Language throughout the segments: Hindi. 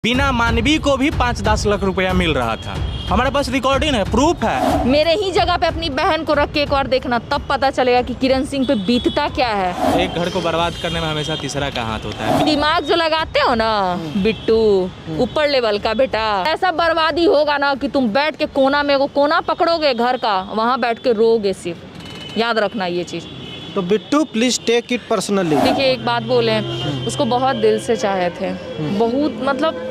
बिना मानवी को भी 5-10 लाख रुपया मिल रहा था। हमारे पास रिकॉर्डिंग है, प्रूफ है। मेरे ही जगह पे अपनी बहन को रख के एक बार देखना, तब पता चलेगा कि किरण सिंह पे बीतता क्या है। एक घर को बर्बाद करने में हमेशा तीसरा का हाथ होता है। दिमाग जो लगाते हो ना बिट्टू, ऊपर लेवल का बेटा, ऐसा बर्बादी होगा ना कि तुम बैठ के कोना में वो कोना पकड़ोगे घर का, वहाँ बैठ के रोगे सिर्फ। याद रखना ये चीज। तो Bittu please take it personally. देखिए एक बात बोले, उसको बहुत दिल से चाहे थे, बहुत मतलब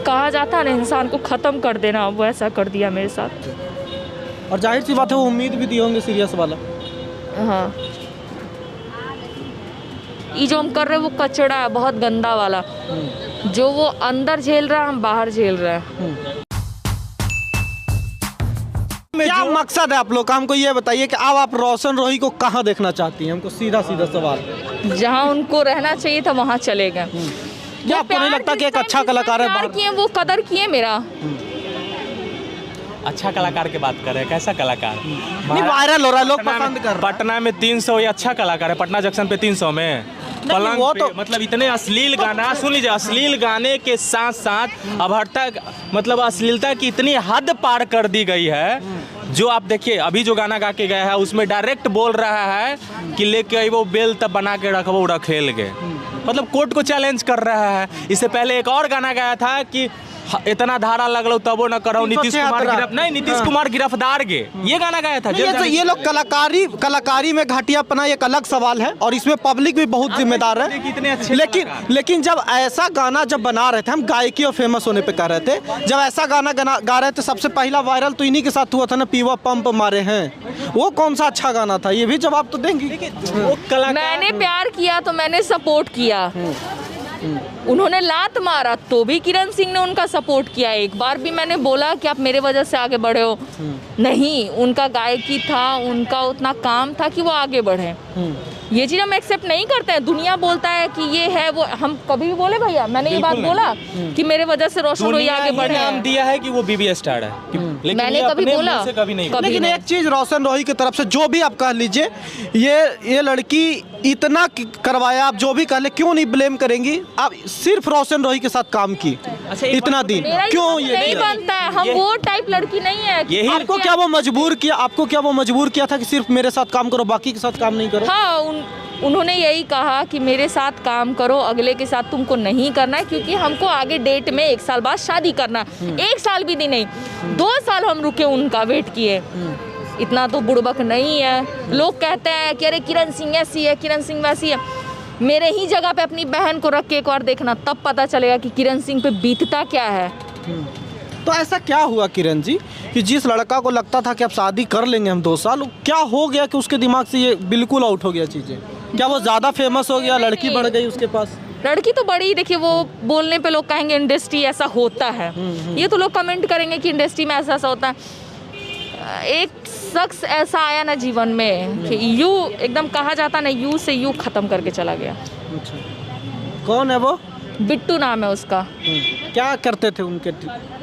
कहा जाता है ना इंसान को खत्म कर देना, वो ऐसा कर दिया मेरे साथ। और जाहिर सी बात है वो उम्मीद भी दिए होंगे सीरियस वाला। हाँ, ये जो हम कर रहे हैं वो कचड़ा है, बहुत गंदा वाला। जो वो अंदर झेल रहा है हम बाहर झेल रहे हैं। क्या मकसद है आप लोग का, हमको ये बताइए कि अब आप रोशन रोही को कहाँ देखना चाहती हैं? हमको सीधा सीधा सवाल। जहाँ उनको रहना चाहिए था वहाँ चले गए। क्या आपको नहीं लगता कि एक अच्छा कलाकार है? प्यार किए, वो कदर किए मेरा। अच्छा कलाकार की बात कर रहे हैं, कैसा कलाकार? नहीं, वायरल हो रहा है, लोग पसंद कर रहे हैं। पटना में 300 ये अच्छा कलाकार है। पटना जंक्शन पे 300 में पलंग वो पे, तो मतलब इतने अश्लील गाना, सुन लीजिए, अश्लील गाने के साथ साथ अभद्रता, मतलब अश्लीलता की इतनी हद पार कर दी गई है। जो आप देखिए अभी जो गाना गा के गया है उसमें डायरेक्ट बोल रहा है कि लेके वो बेल तब बना के रखो रखेल के, मतलब कोर्ट को चैलेंज कर रहा है। इससे पहले एक और गाना गाया था कि इतना धारा लगलो तबो न करो, नीतीश कुमार गिरफ्तार गे, ये गाना गाया था। ये लोग कलाकारी में घटियापना एक अलग सवाल है और इसमें पब्लिक भी बहुत जिम्मेदार है। लेकिन जब ऐसा गाना जब बना रहे थे, हम गायकी और फेमस होने पे कह रहे थे, जब ऐसा गाना गा रहे थे सबसे पहला वायरल तो इन्हीं के साथ हुआ था ना, पीवा पंप मारे हैं। वो कौन सा अच्छा गाना था, ये भी जवाब तो देंगे। मैंने प्यार किया तो मैंने सपोर्ट किया, उन्होंने लात मारा तो भी किरण सिंह ने उनका सपोर्ट किया। एक बार भी मैंने बोला कि आप मेरे वजह से आगे बढ़े हो, नहीं। उनका गायकी था, उनका उतना काम था कि वो आगे बढ़े। ये चीज़ हम एक्सेप्ट नहीं करते हैं। दुनिया बोलता है कि ये है वो, हम कभी भी बोले भैया, मैंने ये बात बोला कि मेरे वजह से रोशन रोही आगे बढ़े। नाम दिया है कि वो बीबी स्टार है, लेकिन मैंने कभी बोला कभी नहीं। लेकिन एक चीज रोशन रोही की तरफ से जो भी आप कह लीजिए, ये लड़की इतना करवाया, आप जो भी कह ले, क्यों नहीं ब्लेम करेंगी? आप सिर्फ रोशन रोही के साथ काम की इतना दिन, क्यों ये नहीं बनता है? हम वो टाइप लड़की नहीं है। आपको क्या वो मजबूर किया? आपको क्या वो मजबूर किया था कि सिर्फ मेरे साथ काम करो, बाकी के साथ काम नहीं करो? हाँ, उन्होंने यही कहा कि मेरे साथ काम करो, अगले के साथ तुमको नहीं करना है, क्योंकि हमको आगे डेट में 1 साल बाद शादी करना। 1 साल भी नहीं, 2 साल हम रुके, उनका वेट किए। इतना तो बुड़बक नहीं है। लोग कहते हैं कि अरे किरण सिंह ऐसी है, किरण सिंह वैसी है। मेरे ही जगह पे अपनी बहन को रख के एक बार देखना, तब पता चलेगा कि किरण सिंह पे बीतता क्या है। तो ऐसा क्या हुआ किरण जी कि जिस लड़का को लगता था कि अब शादी कर लेंगे हम 2 साल, क्या हो गया कि उसके दिमाग से ये बिल्कुल आउट हो गया चीज़ें? क्या वो ज़्यादा फेमस हो गया, लड़की बढ़ गई उसके पास? लड़की तो बड़ी, देखिए वो बोलने पे लोग कहेंगे इंडस्ट्री ऐसा होता है, ये तो लोग कमेंट करेंगे कि इंडस्ट्री में ऐसा होता है। एक शख्स ऐसा आया ना जीवन में कि यू एकदम कहा जाता ना, यू से यू खत्म करके चला गया। अच्छा, कौन है वो? बिट्टू नाम है उसका। क्या करते थे उनके?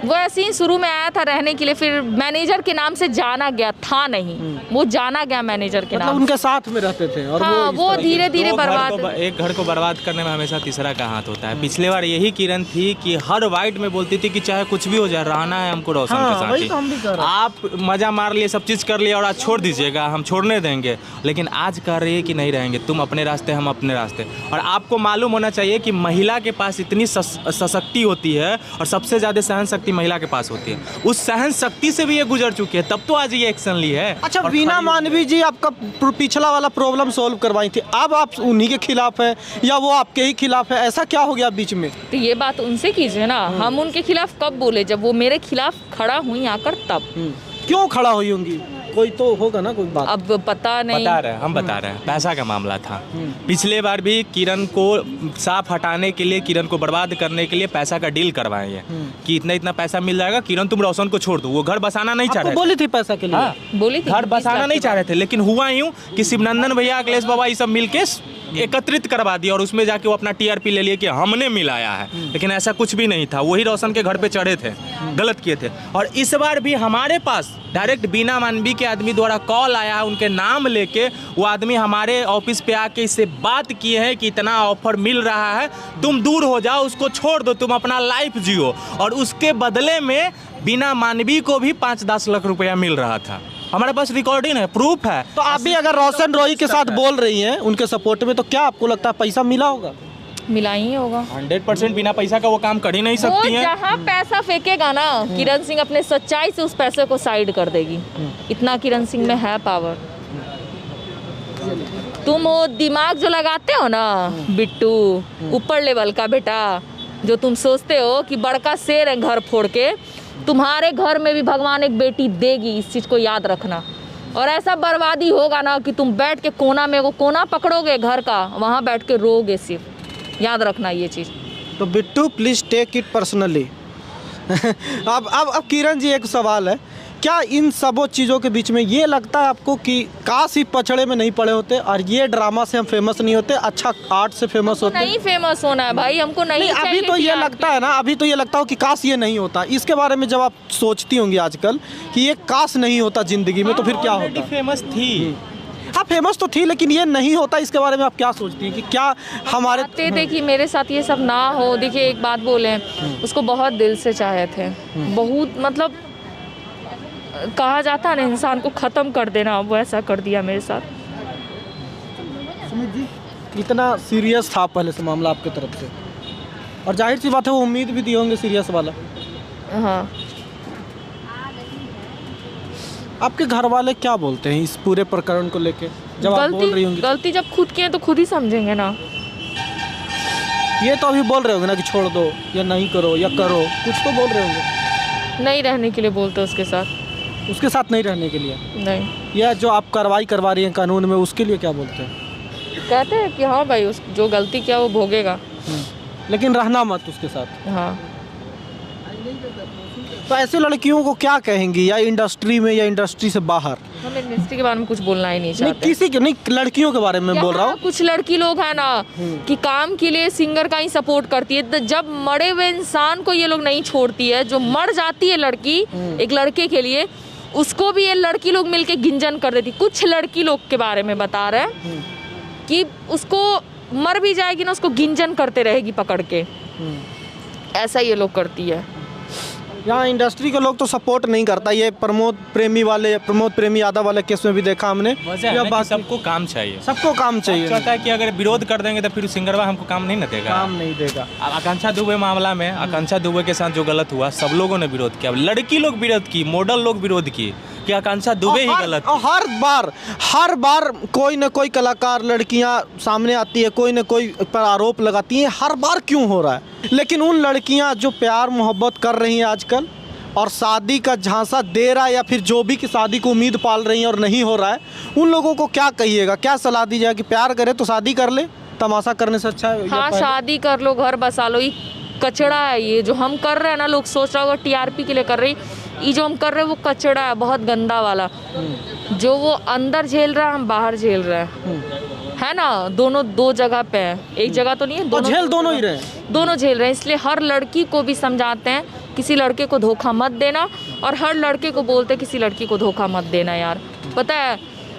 वो ऐसे ही शुरू में आया था रहने के लिए, फिर मैनेजर के नाम से जाना गया था, नहीं वो जाना गया मैनेजर के नाम। उनके साथ में रहते थे और हाँ, वो धीरे धीरे बर्बाद। एक घर को बर्बाद करने में हमेशा तीसरा का हाथ होता है। पिछले बार यही किरण थी कि हर वाइट में बोलती थी कि चाहे कुछ भी हो जाए, रहना है हमको रोशन के साथ। आप मजा मार लिए, सब चीज कर लिए और आज छोड़ दीजिएगा, हम छोड़ने देंगे। लेकिन आज कह रही है कि नहीं रहेंगे, तुम अपने रास्ते, हम अपने रास्ते। और आपको मालूम होना चाहिए कि महिला के पास इतनी सशक्ति होती है और सबसे ज्यादा सहन शक्ति महिला के पास होती है। उस सहन शक्ति से भी ये गुजर चुकी है, तब तो आज ये एक्शन ली है। अच्छा, वीना मानवी जी आपका पिछला वाला प्रॉब्लम सॉल्व करवाई थी, अब आप उन्हीं के खिलाफ है या वो आपके ही खिलाफ है? ऐसा क्या हो गया बीच में? तो ये बात उनसे कीजिए ना। हम उनके खिलाफ कब बोले? जब वो मेरे खिलाफ खड़ा हुई आकर तब। क्यों खड़ा हुई होंगी? कोई तो होगा ना कोई बात। अब पता नहीं, हम बता रहे हैं, पैसा का मामला था। पिछले बार भी किरण को साफ हटाने के लिए, किरण को बर्बाद करने के लिए पैसा का डील करवाए हैं कि इतना इतना पैसा मिल जाएगा, किरण तुम रोशन को छोड़ दो। वो घर बसाना नहीं चाह रहे थे, बोली थी पैसा के लिए। बोली थी घर बसाना नहीं चाह रहे थे, लेकिन हुआ यूं कि शिवनंदन भैया, अखिलेश बाबा ये सब मिलके एकत्रित करवा दिया और उसमें जाके वो अपना टीआरपी ले लिए कि हमने मिलाया है, लेकिन ऐसा कुछ भी नहीं था। वही रोशन के घर पे चढ़े थे, गलत किए थे। और इस बार भी हमारे पास डायरेक्ट बीना मानवी के आदमी द्वारा कॉल आया है, उनके नाम लेके वो आदमी हमारे ऑफिस पे आके इससे बात किए हैं कि इतना ऑफर मिल रहा है, तुम दूर हो जाओ, उसको छोड़ दो, तुम अपना लाइफ जियो। और उसके बदले में बीना मानवी को भी 5-10 लाख रुपया मिल रहा था। हमारे पास रिकॉर्डिंग है, प्रूफ है। तो आप भी अगर रोशन रोई के साथ बोल रही हैं उनके सपोर्ट में, तो क्या आपको लगता है पैसा मिला होगा? मिला ही होगा। 100% बिना पैसा का वो काम कर ही नहीं सकती हैं। जहाँ पैसा फेंकेगा ना, किरण सिंह अपने सच्चाई से उस पैसे को साइड कर देगी। इतना किरण सिंह में है पावर। तुम वो दिमाग जो लगाते हो ना बिट्टू, ऊपर लेवल का बेटा, जो तुम सोचते हो कि बड़का शेर है घर फोड़ के, तुम्हारे घर में भी भगवान एक बेटी देगी, इस चीज़ को याद रखना। और ऐसा बर्बादी होगा ना कि तुम बैठ के कोना में, वो कोना पकड़ोगे घर का, वहाँ बैठ के रोगे सिर्फ, याद रखना ये चीज़। तो Bittu please take it personally. अब किरण जी, एक सवाल है, क्या इन सबों चीज़ों के बीच में ये लगता है आपको कि काश ही पछड़े में नहीं पड़े होते और ये ड्रामा से हम फेमस नहीं होते, अच्छा आर्ट से फेमस होते? नहीं फेमस होना है भाई, हमको नहीं अभी तो ये लगता है ना, अभी तो ये लगता हो कि काश ये नहीं होता। इसके बारे में जब आप सोचती होंगी आजकल कि ये काश नहीं होता जिंदगी में, तो फिर क्या होता? फेमस थी, हाँ फेमस तो थी, लेकिन ये नहीं होता, इसके बारे में आप क्या सोचती हैं कि क्या हमारे? देखिए मेरे साथ ये सब ना हो। देखिए एक बात बोले, उसको बहुत दिल से चाहे थे, बहुत, मतलब कहा जाता है ना इंसान को ख़त्म कर देना, वो ऐसा कर दिया मेरे साथ। सुमित जी, इतना सीरियस था पहले से मामला आपके तरफ से, और जाहिर सी बात है वो उम्मीद भी दिए होंगे सीरियस वाला। हाँ। आपके घर वाले क्या बोलते हैं इस पूरे प्रकरण को लेके, जब आप बोल रही होंगी? गलती जब खुद की है तो खुद ही समझेंगे ना। ये तो अभी बोल रहे होंगे ना कि छोड़ दो या नहीं करो या करो, कुछ तो बोल रहे होंगे। नहीं रहने के लिए बोलते उसके साथ। उसके साथ नहीं रहने के लिए? नहीं। या जो आप कार्रवाई करवा रही हैं कानून में, उसके लिए क्या बोलते हैं? कहते हैं कि हाँ भाई, उस जो गलती किया वो भोगेगा, लेकिन रहना मत उसके साथ। हाँ। तो ऐसे लड़कियों को क्या कहेंगी, या इंडस्ट्री में या इंडस्ट्री से बाहर? हम इंडस्ट्री के बारे में कुछ बोलना ही नहीं चाहते। किसी के नहीं, लड़कियों के बारे में बोल रहा हूँ। कुछ लड़की लोग हैं ना कि काम के लिए सिंगर का ही सपोर्ट करती है, तो जब मरे हुए इंसान को ये लोग नहीं छोड़ती है, जो मर जाती है लड़की एक लड़के के लिए, उसको भी ये लड़की लोग मिलके गिंजन कर देती। कुछ लड़की लोग के बारे में बता रहे हैं कि उसको मर भी जाएगी ना, उसको गिंजन करते रहेगी पकड़ के, ऐसा ये लोग करती है। यहाँ इंडस्ट्री के लोग तो सपोर्ट नहीं करता। ये प्रमोद प्रेमी यादव वाले केस में भी देखा हमने। सबको काम चाहिए, सबको काम चाहिए। चाहता है कि अगर विरोध कर देंगे तो फिर सिंगरवा हमको काम नहीं न देगा, काम नहीं देगा। आकांक्षा दुबे मामला में, आकांक्षा दुबे के साथ जो गलत हुआ, सब लोगों ने विरोध किया, लड़की लोग विरोध की, मॉडल लोग विरोध की कि आकांक्षा दुबे ही गलत। हर बार कोई न कोई कलाकार, लड़कियां सामने आती है, कोई न कोई पर आरोप लगाती हैं, हर बार क्यों हो रहा है? लेकिन उन लड़कियां जो प्यार मोहब्बत कर रही हैं आजकल और शादी का झांसा दे रहा है, या फिर जो भी कि शादी को उम्मीद पाल रही हैं और नहीं हो रहा है, उन लोगों को क्या कहिएगा, क्या सलाह दी जाए कि प्यार करे तो शादी कर ले, तमाशा करने से अच्छा है? हाँ, शादी कर लो, घर बसा लो। ये कचड़ा है, ये जो हम कर रहे हैं ना, लोग सोच रहा होगा टीआरपी के लिए कर रही, ये जो हम कर रहे हैं वो कचड़ा है, बहुत गंदा वाला, जो वो अंदर झेल रहा है हम बाहर झेल रहे हैं, है ना। दोनों दो जगह पे है, एक जगह तो नहीं है, दोनों ही रहे, दोनों झेल रहे हैं। इसलिए हर लड़की को भी समझाते हैं किसी लड़के को धोखा मत देना, और हर लड़के को बोलते हैं किसी लड़की को धोखा मत देना। यार पता है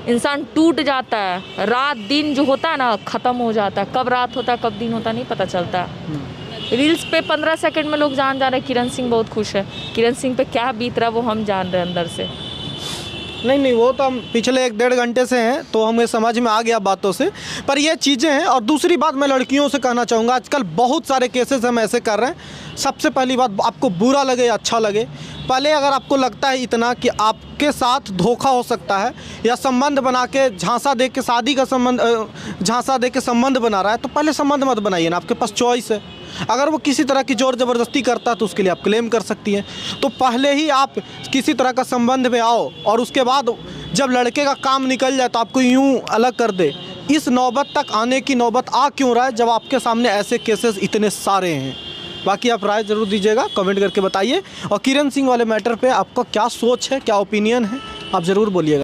इंसान टूट जाता है, रात दिन जो होता है ना ख़त्म हो जाता है, कब रात होता है कब दिन होता है नहीं पता चलता। रील्स पे 15 सेकंड में लोग जान जा रहे हैं किरण सिंह बहुत खुश है, किरण सिंह पे क्या बीत रहा है वो हम जान रहे हैं अंदर से। नहीं, वो तो हम पिछले 1-1.5 घंटे से हैं, तो हमें समझ में आ गया बातों से, पर ये चीज़ें हैं। और दूसरी बात मैं लड़कियों से कहना चाहूँगा, आजकल बहुत सारे केसेस हम ऐसे कर रहे हैं। सबसे पहली बात, आपको बुरा लगे या अच्छा लगे, पहले अगर आपको लगता है इतना कि आपके साथ धोखा हो सकता है या संबंध बना के झांसा दे के शादी का संबंध, झांसा दे के संबंध बना रहा है, तो पहले संबंध मत बनाइए ना। आपके पास चॉइस है, अगर वो किसी तरह की जोर ज़बरदस्ती करता है तो उसके लिए आप क्लेम कर सकती हैं। तो पहले ही आप किसी तरह का संबंध में आओ, और उसके बाद जब लड़के का काम निकल जाए तो आपको यूं अलग कर दे। इस नौबत तक आने की नौबत आ क्यों रहा है जब आपके सामने ऐसे केसेस इतने सारे हैं? बाकी आप राय ज़रूर दीजिएगा, कमेंट करके बताइए। और किरण सिंह वाले मैटर पे आपका क्या सोच है, क्या ओपिनियन है, आप ज़रूर बोलिएगा।